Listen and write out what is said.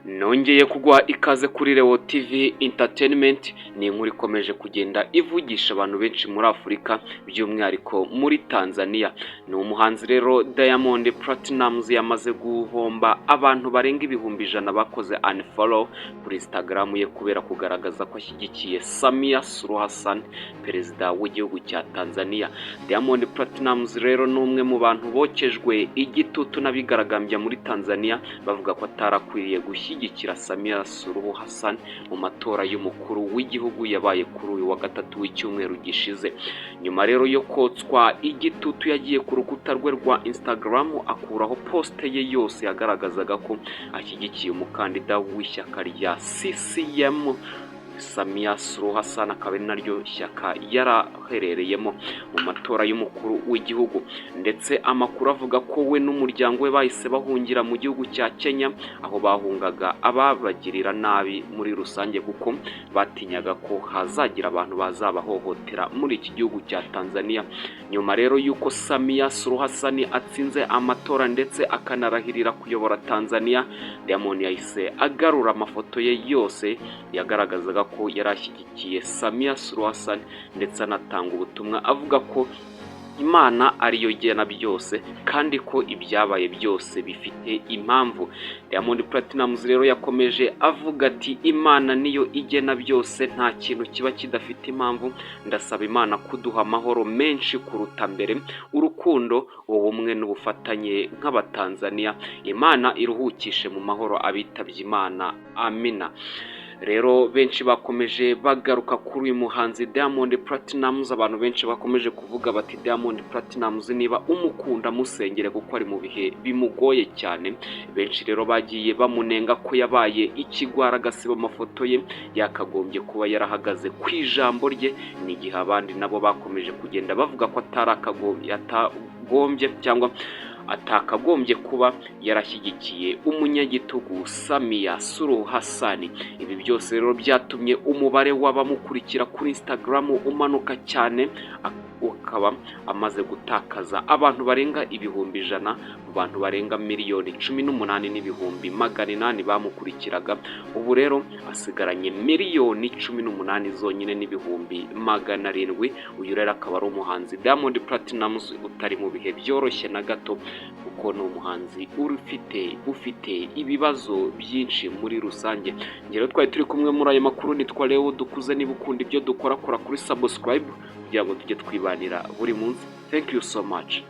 Nongeye kugwa ikaze kuri Leo TV Entertainment. Ni inkuru ikomeje kugenda ivugisha abantu benshi muri Afurika, by'umwihariko muri Tanzania. Ni umuhanzi rero Diamond Platnumz yamaze guhomba abantu barenga ibihumbi 100 bakoze unfollow kuri Instagram ye kubera kugaragaza ko ashyigikiye Samia Suluhu Hassan, perezida w'igihugu cya Tanzania. Diamond Platnumz rero ni umwe mu bantu bokejwe igitutu n'abigaragambya muri Tanzania bavuga ko atarakwiriye gushyigikira Samia Suluhu Hassan mu matora y'umukuru w'igihugu yabaye kuri uyu wa gatatu w'icyumweru gishize. Nyuma rero yo kotswa igitutu yagiye ku rukuta rwe rwa Instagram akuraho poste ye yose yagaragazaga ko ashyigikiye umukandida w'ishyaka rya CCM Samia Suluhu Hassan, akaba ari naryo shyaka yaraherereyemo mu matora y'umukuru w'igihugu. Ndetse amakuru avuga ko we n'umuryango we bahise bahungira mu gihugu cya Kenya, aho bahungaga ababagirira nabi muri rusange kuko batinyaga ko hazagira abantu bazabahohotera muri iki gihugu cya Tanzania. Nyuma rero yuko Samia Suluhu Hassan atsinze amatora ndetse akanarahirira kuyobora Tanzania, Diamond yahise agarura amafoto ye yose yagaragazaga ko yarashyigikiye Samia Suluhu Hassan, ndetse anatanga ubutumwa avuga ko Imana ariyo igena byose kandi ko ibyabaye byose bifite impamvu. Diamond Platnumz rero yakomeje avuga ati Imana niyo igena byose, nta kintu kiba kidafite impamvu. Ndasaba Imana kuduha amahoro menshi kuruta mbere, urukundo, ubumwe n'ubufatanye nk'abatanzania. Imana iruhukishe mu mahoro abitabye Imana, amina. Rero benshi bakomeje bagaruka kuri uyu muhanzi Diamond Platnumz. Abantu benshi bakomeje kuvuga bati Diamond Platnumz niba umukunda musengere kuko ari mu bihe bimugoye cyane. Benshi rero bagiye bamunenga ko yabaye ikigwara agasiba amafoto ye, yakagombye kuba yarahagaze ku ijambo rye, n'igihe abandi nabo bakomeje kugenda bavuga ko atakagombye kuba yarashyigikiye umunyagitugu Samia Suluhu Hassan. Ibi byose rero byatumye umubare w'abamukurikira kuri Instagram umanuka cyane, ukaba amaze gutakaza abantu barenga ibihumbi 100, mu bantu barenga miliyoni 18 n'ibihumbi 800 bamukurikiraga. Ubu rero asigaranye miliyoni 18 zonyine n'ibihumbi 700. Uyu rero akaba ari umuhanzi Diamond Platnumz utari mu bihe byoroshye na gato, kuko ni umuhanzi ufite ibibazo byinshi muri rusange. Ngero twari turi kumwe muri aya makuru, nitwa Leo Dukuze. Niba ukunda ibyo dukora kora kuri subscribe kugira ngo tujye twibanira buri munsi. Thank you so much.